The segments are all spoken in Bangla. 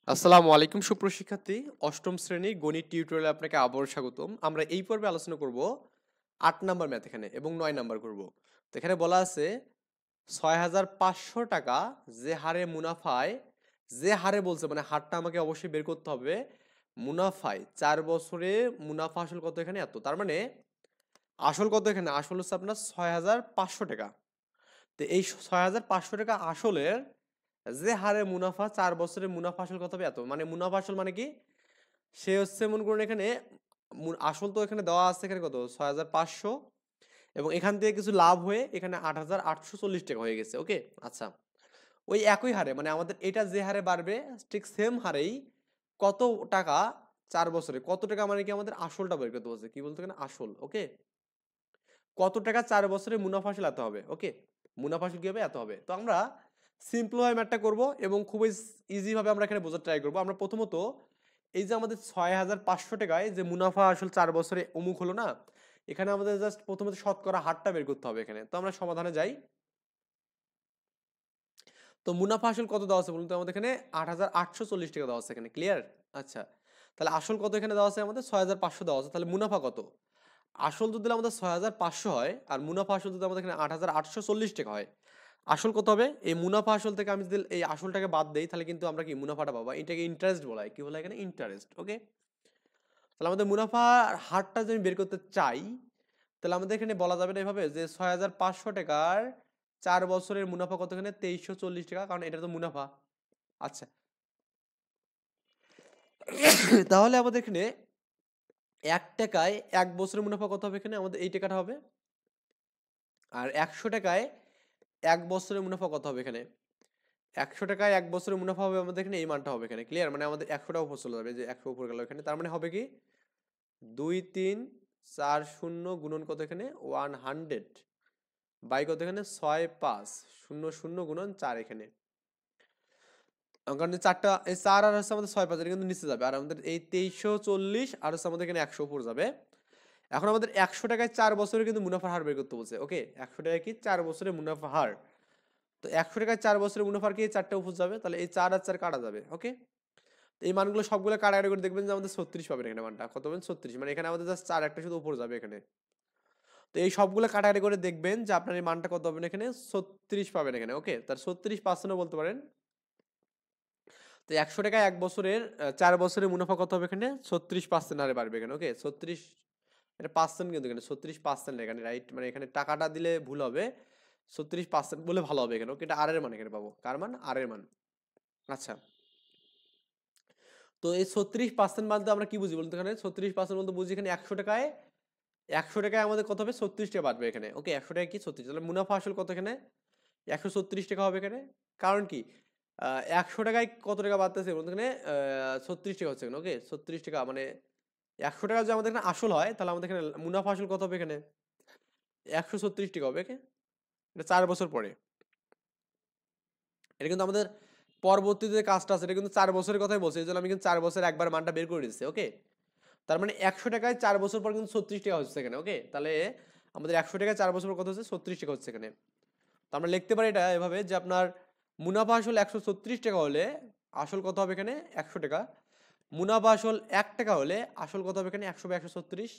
আসসালামু আলাইকুম সুপ্রশিক্ষার্থী অষ্টম শ্রেণী গণিত টিউটোরিয়ালে আপনাকে আবারও স্বাগতম। আমরা এই পর্বে আলোচনা করব ৮ নাম্বার ম্যাথ এখানে এবং ৯ নাম্বার করব। তো এখানে বলা আছে ৬৫০০ টাকা যে হারে মুনাফায় যে হারে বলছে মানে হারটা আমাকে অবশ্যই বের করতে হবে। মুনাফায় ৪ বছরে মুনাফা আসল কত এখানে এত। তার মানে আসল কত এখানে আসল হচ্ছে আপনার ৬৫০০ টাকা। তো এই ৬৫০০ টাকা আসলের যে হারে মুনাফা ৪ বছরের মুনাফা আসল কত হবে এত। মানে মুনাফা আসল মানে কি সে হচ্ছে মনে করুন এখানে আসল তো এখানে দেওয়া আছে এখানে কত ৬৫০০ এবং এখান থেকে কিছু লাভ হয়ে এখানে ৮৮৪০ টাকা হয়ে গেছে। ওকে, আচ্ছা, ওই একই হারে মানে আমাদের এটা যে হারে বাড়বে ঠিক সেম হারেই কত টাকা ৪ বছরে কত টাকা মানে কি আমাদের আসলটা বের করতে বলছে। কি বলতে এখানে আসল। ওকে, কত টাকা ৪ বছরে মুনাফা আসল এত হবে। ওকে, মুনাফা আসল কি হবে এত হবে। তো আমরা সিম্পল ভাবে ম্যাথটা করব এবং খুবই ইজি ভাবে আমরা এখানে বোঝার ট্রাই করব। আমরা প্রথমত এই যে আমাদের ৬৫০০ টাকায় যে মুনাফা আসল ৪ বছরে অমুক হলো না, এখানে আমাদের জাস্ট প্রথমত শতকরা হারটা বের করতে হবে এখানে। তো আমরা সমাধানে যাই। তো মুনাফা আসল কত দেওয়া আছে বলুন তো আমাদের এখানে ৮৮৪০ টাকা দেওয়া আছে এখানে। ক্লিয়ার? আচ্ছা, তাহলে আসল কত এখানে দেওয়া আছে আমাদের ৬৫০০ দেওয়া আছে। তাহলে মুনাফা কত? আসল যদি আমাদের ৬৫০০ হয় আর মুনাফা আসল যদি আমাদের এখানে ৮৮৪০ টাকা হয়, আসল কত হবে? এই মুনাফা আসল থেকে আমি যদি এই আসলটাকে বাদ দেই তাহলে কিন্তু আমরা কি মুনাফাটা পাবো। এটাকে ইন্টারেস্ট বলা হয়। কি বলা হয় এখানে? ইন্টারেস্ট। ওকে, তাহলে আমাদের মুনাফার হারটা যদি আমি বের করতে চাই তাহলে আমাদের এখানে বলা যাবে না এভাবে যে ৬৫০০ টাকার ৪ বছরের মুনাফা কত এখানে ২৩৪০ টাকা, কারণ এটা তো মুনাফা। আচ্ছা, তাহলে আমাদের এখানে ১ টাকায় ১ বছরের মুনাফা কত হবে এখানে আমাদের এই টাকাটা হবে। আর ১০০ টাকায় ১ বছরের মুনাফা কত হবে এখানে? ১০০ টাকায় ১ বছরের মুনাফা হবে আমাদের এখানে এই মানটা হবে এখানে। ক্লিয়ার? মানে আমাদের ১০০ টা উপর চলে যাবে, যে ১০০ উপর গেল এখানে। তার মানে হবে কি ২ ৩ ৪ ০ গুণন কত এখানে 100 বাই কত এখানে ৬ ৫ ০ ০ গুণন ৪ এখানে। কারণ চারটা এই ৪ আর হচ্ছে আমাদের ৬ ৫ এটা কিন্তু নিচে যাবে। আর আমাদের এই ২৩৪০ আর হচ্ছে আমাদের এখানে ১০০ উপর যাবে। এখন আমাদের ১০০ টাকায় ৪ বছরে কিন্তু মুনাফার হার বের করতে বলছে। ওকে, ১০০ টাকায় কি ৪ বছরের মুনাফা হার। তো ১০০ টাকায় ৪ বছরের মুনাফার কি ৪টা উপর যাবে, তাহলে এই ৪ আর ৪ কাটা যাবে। ওকে, তো এই মানগুলো সবগুলো কাটাকাটি করে দেখবেন যে আমাদের ৩৬ পাবেন এখানে মানটা। কত পাবেন? ৩৬। মানে এখানে আমাদের জাস্ট ৪ একটা শুধু উপর যাবে এখানে। তো এই সবগুলো কাটাকাটি করে দেখবেন যে আপনার এই মানটা কত হবে এখানে ৩৬ পাবেন এখানে। ওকে, তার ৩৬% বলতে পারেন। তো ১০০ টাকায় ১ বছরের ৪ বছরের মুনাফা কত হবে এখানে ৩৬% হারে বাড়বে এখানে। ওকে, ৩৬ এটা পার্সেন্ট কিন্তু এখানে ৩৬% এখানে, রাইট? মানে এখানে টাকাটা দিলে ভুল হবে, ৩৬% বলে ভালো হবে এখানে। ওকে, এটা আর এর মান এখানে পাবো। কার মান? আর এর মান। আচ্ছা, তো এই ৩৬% বলতে আমরা কি বুঝি বলতে এখানে ৩৬% বলতে বুঝি এখানে ১০০ টাকায় আমাদের কত হবে ৩৬ টাকা বাড়বে এখানে। ওকে, ১০০ টাকায় কি ৩৬, তাহলে মুনাফা আসল কত এখানে ১৩৬ টাকা হবে এখানে। কারণ কি ১০০ টাকায় কত টাকা বাড়তেছে বলতে এখানে ৩৬ টাকা হচ্ছে এখানে। ওকে, ৩৬ টাকা মানে ১০০ টাকা যদি আমাদের এখানে আসল হয় তাহলে আমাদের এখানে মুনাফা আসল কত হবে এখানে ১৩৬ টাকা হবে। ওকে, এটা ৪ বছর পরে। এটা কিন্তু আমাদের পরবর্তীতে যে কাজটা আছে এটা কিন্তু ৪ বছরের কথাই বলছে, এই জন্য আমি কিন্তু ৪ বছর একবার মানটা বের করে দিচ্ছি। ওকে, তার মানে ১০০ টাকায় ৪ বছর পর কিন্তু ৩৬ টাকা হচ্ছে এখানে। ওকে, তাহলে আমাদের ১০০ টাকায় 4 বছর পর কত হচ্ছে ৩৬ টাকা হচ্ছে এখানে। তো আমরা লিখতে পারি এটা এভাবে যে আপনার মুনাফা আসল ১৩৬ টাকা হলে আসল কত হবে এখানে ১০০ টাকা। মুনাফা আসল ১ টাকা হলে আসল কত হবে এখানে ১০০ বাই ১৩৬।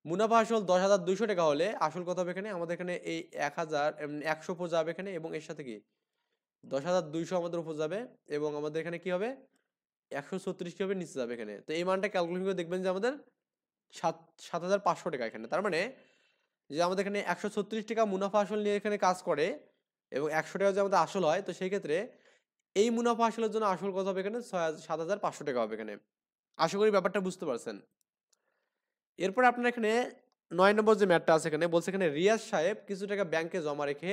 মুনাফা আসল ১০,২০০ টাকা হলে আসল কত হবে এখানে আমাদের এখানে এই ১০০০ ১০০ উপর যাবে এখানে এবং এর সাথে কি ১০,২০০ আমাদের উপর যাবে এবং আমাদের এখানে কি হবে ১৩৬ কি হবে নিচে যাবে এখানে। তো এই মানটা ক্যালকুলেশন করে দেখবেন যে আমাদের ৭,৫০০ টাকা এখানে। তার মানে যে আমাদের এখানে ১৩৬ টাকা মুনাফা আসল নিয়ে এখানে কাজ করে এবং ১০০ টাকা যদি আমাদের আসল হয় তো সেই ক্ষেত্রে এই মুনাফা আসলের জন্য আসল কত হবে এখানে ৭,৫০০ টাকা হবে এখানে। আশা করি ব্যাপারটা বুঝতে পারছেন। এরপর আপনার এখানে ৯ নম্বর যে ম্যাথটা আছে এখানে বলছে এখানে রিয়াজ সাহেব কিছু টাকা ব্যাংকে জমা রেখে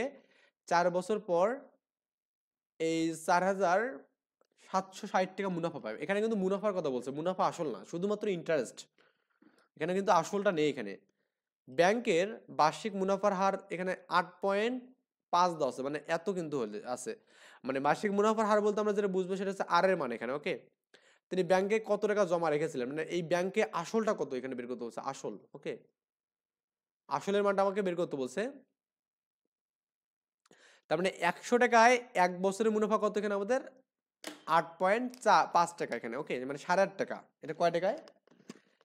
৪ বছর পর এই ৪,৭৬০ টাকা মুনাফা পাবে। এখানে কিন্তু মুনাফার কথা বলছে, মুনাফা আসল না, শুধুমাত্র ইন্টারেস্ট। এখানে কিন্তু আসলটা নেই এখানে। ব্যাংকের বার্ষিক মুনাফার হার এখানে ৮.৫ দেওয়া আছে, মানে এত কিন্তু হলে আছে। মানে বার্ষিক মুনাফার হার বলতে আমরা যেটা বুঝবো সেটা হচ্ছে আর এর মান এখানে। ওকে, তিনি ব্যাংকে কত টাকা জমা রেখেছিলেন মানে এই ব্যাংকে আসলটা কত এখানে বের করতে বলছে, আসল। ওকে, আসলের মানটা আমাকে বের করতে বলছে। তার মানে ১০০ টাকায় ১ বছরের মুনাফা কত এখানে আমাদের 8.5 টাকা এখানে, ওকে, মানে 8.5 টাকা। এটা কয় টাকায়?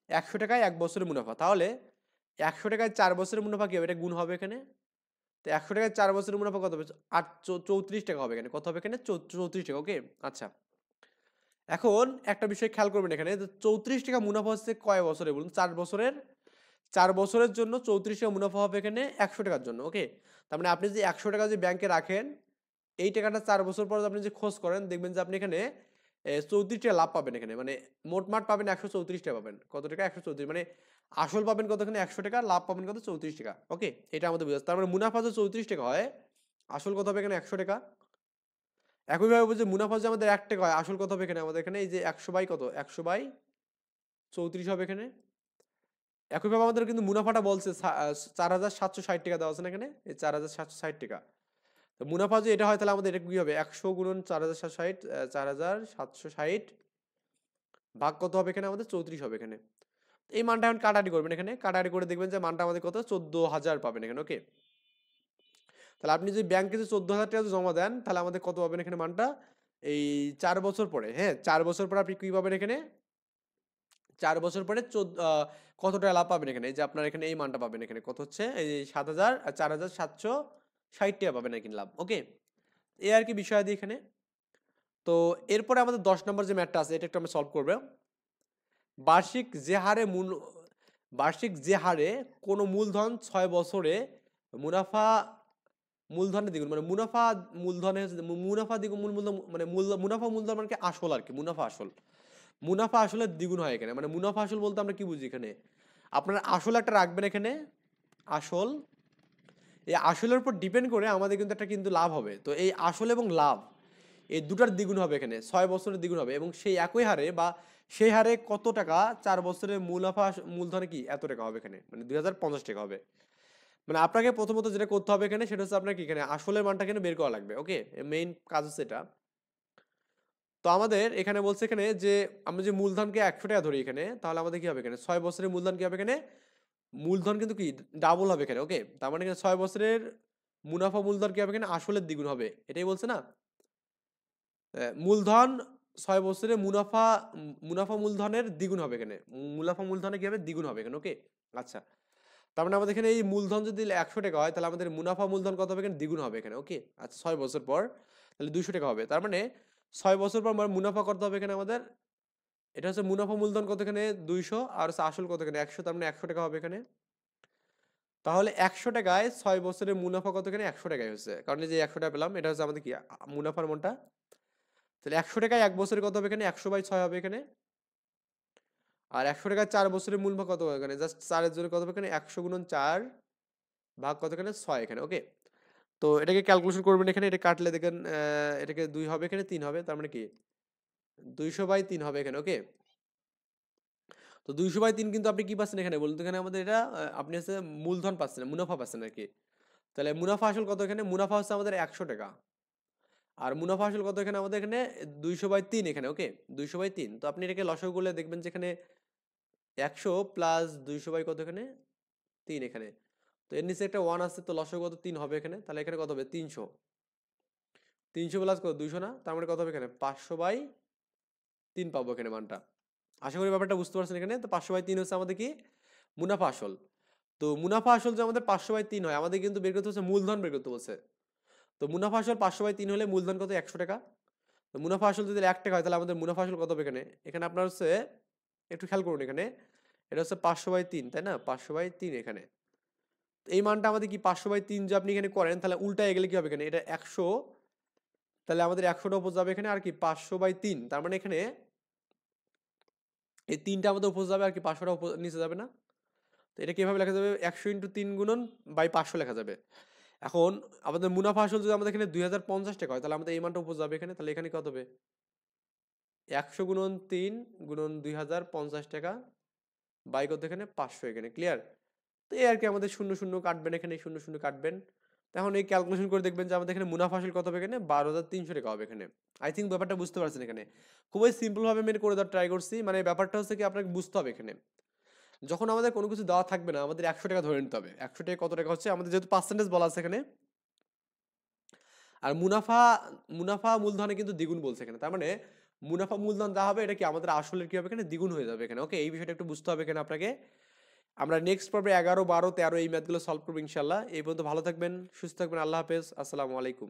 100 টাকায় 1 বছরের মুনাফা। তাহলে 100 টাকায় 4 বছরের মুনাফা কি হবে? এটা গুণ হবে এখানে। তো 100 টাকায় 4 বছরের মুনাফা কত হবে? 34 টাকা হবে এখানে। কত হবে এখানে? 34 টাকা, ওকে। আচ্ছা, এখন একটা বিষয় খেয়াল করবেন এখানে, 34 টাকা মুনাফা হচ্ছে কয় বছরে বলুন? 4 বছরের। 4 বছরের জন্য 34 টাকা মুনাফা হবে এখানে 100 টাকার জন্য, ওকে। তার মানে আপনি যে 100 টাকা যে ব্যাংকে রাখেন, এই টাকাটা 4 বছর পর আপনি যে খোঁজ করেন, দেখবেন যে আপনি এখানে 34 টাকা লাভ পাবেন এখানে। মানে মোটমাট পাবেন 134 টাকা পাবেন। কত টাকা? 134, মানে আসল পাবেন কত এখানে? 100 টাকা, লাভ পাবেন কত? 34 টাকা, ওকে। এটা আমাদের বুঝা। তার মানে মুনাফা যে 34 টাকা হয়, আসল কত হবে এখানে? 100 টাকা। একইভাবে বলছে মুনাফা যে আমাদের 1 টাকা হয়, আসল কত হবে এখানে? আমাদের এখানে এই যে 100 বাই কত? 100 বাই 34 হবে এখানে। একইভাবে আমাদের কিন্তু মুনাফাটা বলছে 4760 টাকা দেওয়া আছে না এখানে? এই 4760 টাকা। তো মুনাফা যে এটা হয়, তাহলে আমাদের এটা কি হবে? 100 গুণন 4760, 4760 ভাগ কত হবে এখানে? আমাদের 34 হবে এখানে। এই মানটা এখন কাটাকাটি করবেন এখানে। কাটাকাটি করে দেখবেন যে মানটা আমাদের কত? 14000 পাবেন এখানে, ওকে। তাহলে আপনি যদি ব্যাংকে যে 14000 টাকা জমা দেন, তাহলে আমাদের কত পাবেন এখানে মানটা? এই 4 বছর পরে, হ্যাঁ, 4 বছর পরে আপনি কি পাবেন এখানে? 4 বছর পরে কত টাকা লাভ পাবেন এখানে? এই যে আপনার এখানে এই মানটা পাবেন এখানে। কত হচ্ছে? এই 7000 আর 4760 টাকা পাবেন এখানে লাভ, ওকে। এই আর কি বিষয়াদি এখানে। তো এরপরে আমাদের 10 নম্বর যে ম্যাথটা আছে, এটা একটু আমরা সলভ করব। বার্ষিক যে হারে বার্ষিক যে হারে কোনো মূলধন 6 বছরে মুনাফা মূলধনের দ্বিগুণ, মানে মুনাফা মূলধনের মুনাফা দ্বিগুণ, মূলধন মানে মুনাফা মূলধন মানে কি? আসল আর কি, মুনাফা আসল। মুনাফা আসলের দ্বিগুণ হয় এখানে। মানে মুনাফা আসল বলতে আমরা কি বুঝি এখানে? আপনারা আসল একটা রাখবেন এখানে, আসল। এই আসলের উপর ডিপেন্ড করে আমাদের কিন্তু একটা কিন্তু লাভ হবে। তো এই আসল এবং লাভ এই দুটার দ্বিগুণ হবে এখানে, 6 বছরের দ্বিগুণ হবে, এবং সেই একই হারে বা সেই হারে কত টাকা 4 বছরের মুনাফা মূলধনে কি এত টাকা হবে এখানে, মানে 2050 টাকা হবে। মানে আপনাকে প্রথমত যেটা করতে হবে এখানে, সেটা হচ্ছে আপনার কি এখানে আসলের মানটা এখানে বের করা লাগবে, ওকে। মেইন কাজ হচ্ছে এটা। তো আমাদের এখানে বলছে এখানে যে আমরা যে মূলধনকে 100 টাকা ধরি এখানে, তাহলে আমাদের কি হবে এখানে? 6 বছরের মূলধন কি হবে এখানে? মূলধন কিন্তু কি ডাবল হবে এখানে, ওকে। তার মানে এখানে 6 বছরের মুনাফা মূলধন কি হবে এখানে? আসলের দ্বিগুণ হবে, এটাই বলছে না? মূলধন 6 বছরে মুনাফা মূলধনের দ্বিগুণ হবে এখানে। মুনাফা মূলধনে কি হবে? দ্বিগুণ হবে এখানে, ওকে। আচ্ছা, তার মানে আমাদের এখানে এই মূলধন যদি 100 টাকা হয়, তাহলে আমাদের মুনাফা মূলধন কত হবে এখানে? দ্বিগুণ হবে এখানে, ওকে। আচ্ছা, 6 বছর পর তাহলে 200 টাকা হবে। তার মানে 6 বছর পর মুনাফা কত হবে এখানে আমাদের? এটা হচ্ছে মুনাফা মূলধন কত এখানে? 200, আর হচ্ছে আসল কত এখানে? 100। তার মানে 100 টাকা হবে এখানে। তাহলে 100 টাকায় 6 বছরের মুনাফা কত এখানে? 100 টাকায় হচ্ছে, কারণ এই যে 100 টাকা পেলাম, এটা হচ্ছে আমাদের কি মুনাফার মনটা। তাহলে 100 টাকায় 1 বছরে কত হবে এখানে? 100 বাই 6 হবে এখানে। আর 100 টাকায় 4 বছরের মুনাফা কত হবে এখানে? জাস্ট 4 এর জন্য কত হবে এখানে? 100 গুণন 4 ভাগ কত এখানে? 6 এখানে, ওকে। তো এটাকে ক্যালকুলেশন করবেন এখানে, এটা কাটলে দেখেন এটাকে 2 হবে এখানে, 3 হবে। তার মানে কি 200 বাই 3 হবে এখানে, ওকে। তো 200 বাই 3 কিন্তু আপনি কি পাচ্ছেন এখানে বলুন তো? এখানে আমাদের এটা আপনি হচ্ছে মূলধন পাচ্ছেন, মুনাফা পাচ্ছেন আর কি। তাহলে মুনাফা আসল কত এখানে? মুনাফা হচ্ছে আমাদের 100 টাকা। আর মুনাফা আসল কত এখানে? আমাদের এখানে 200 বাই 3 এখানে, ওকে। 200 বাই 3। তো আপনি এটাকে লসাগু করলে দেখবেন যে এখানে 100 প্লাস 200 বাই কত এখানে? 3 এখানে। তো এর নিচে একটা 1 আছে, তো লসাগু কত? 3 হবে এখানে। তাহলে এখানে কত হবে? 300। 300 প্লাস কত? 200 না? তার মানে কত হবে এখানে? 500 বাই 3 পাবো এখানে মানটা। আশা করি ব্যাপারটা বুঝতে পারছেন এখানে। তো 500 বাই 3 হচ্ছে আমাদের কি? মুনাফা আসল। তো মুনাফা আসল যে আমাদের 500 বাই 3 হয়, আমাদের কিন্তু বের করতে হচ্ছে মূলধন বের করতে বলছে। তো মুনাফা আসল 500 বাই 3 হলে মূলধন কত? 100 টাকা। তো মুনাফা আসল যদি 1 টাকা হয়, তাহলে আমাদের মুনাফা আসল কত হবে এখানে? এখানে আপনার হচ্ছে একটু খেয়াল করুন এখানে, এটা হচ্ছে 500 বাই 3, তাই না? 500 বাই 3 এখানে। তো এই মানটা আমাদের কি 500 বাই 3 যে আপনি এখানে করেন, তাহলে উল্টায় গেলে কি হবে এখানে? এটা 100, তাহলে আমাদের 100টা উপর যাবে এখানে, আর কি 500 বাই 3। তার মানে এখানে এই 3টা আমাদের উপর যাবে, আর কি 500টা উপর নিচে যাবে না? তো এটা কিভাবে লেখা যাবে? 100 ইন্টু 3 গুণন বাই 500 লেখা যাবে। এখন আমাদের মুনাফা আসল যদি আমাদের এখানে 2050 টাকা হয়, তাহলে আমাদের এই মানটা উপর যাবে এখানে। তাহলে এখানে কত হবে? 100 গুণন 3 গুণন 2050 টাকা বাই কত এখানে? 500 এখানে, ক্লিয়ার? তো এই আর কি আমাদের শূন্য শূন্য কাটবেন এখানে, শূন্য শূন্য কাটবেন। এখন এই ক্যালকুলেশন করে দেখবেন যে আমাদের এখানে মুনাফা আসল কত হবে এখানে? 12300 টাকা হবে এখানে। আই থিঙ্ক ব্যাপারটা বুঝতে পারছেন এখানে। খুবই সিম্পল ভাবে মেনে করে দেওয়ার ট্রাই করছি। মানে ব্যাপারটা হচ্ছে কি, আপনাকে বুঝতে হবে এখানে, যখন আমাদের কোনো কিছু দেওয়া থাকবে না, আমাদের 100 টাকা ধরে নিতে হবে। 100 টাকা কত টাকা হচ্ছে আমাদের, যেহেতু পার্সেন্টেজ বলা আছে এখানে, আর মুনাফা মুনাফা মূলধনে কিন্তু দ্বিগুণ বলছে এখানে, তার মানে মুনাফা মূলধন যা হবে এটা কি আমাদের আসলের কি হবে এখানে দ্বিগুণ হয়ে যাবে এখানে। ওকে, এই বিষয়টা একটু বুঝতে হবে এখানে আপনাকে। আমরা নেক্সট পর্বে 11, 12, 13 এই ম্যাথগুলো সলভ করবো ইনশাল্লাহ। এই পর্যন্ত ভালো থাকবেন, সুস্থ থাকবেন, আল্লাহ হাফেজ, আসসালামু আলাইকুম।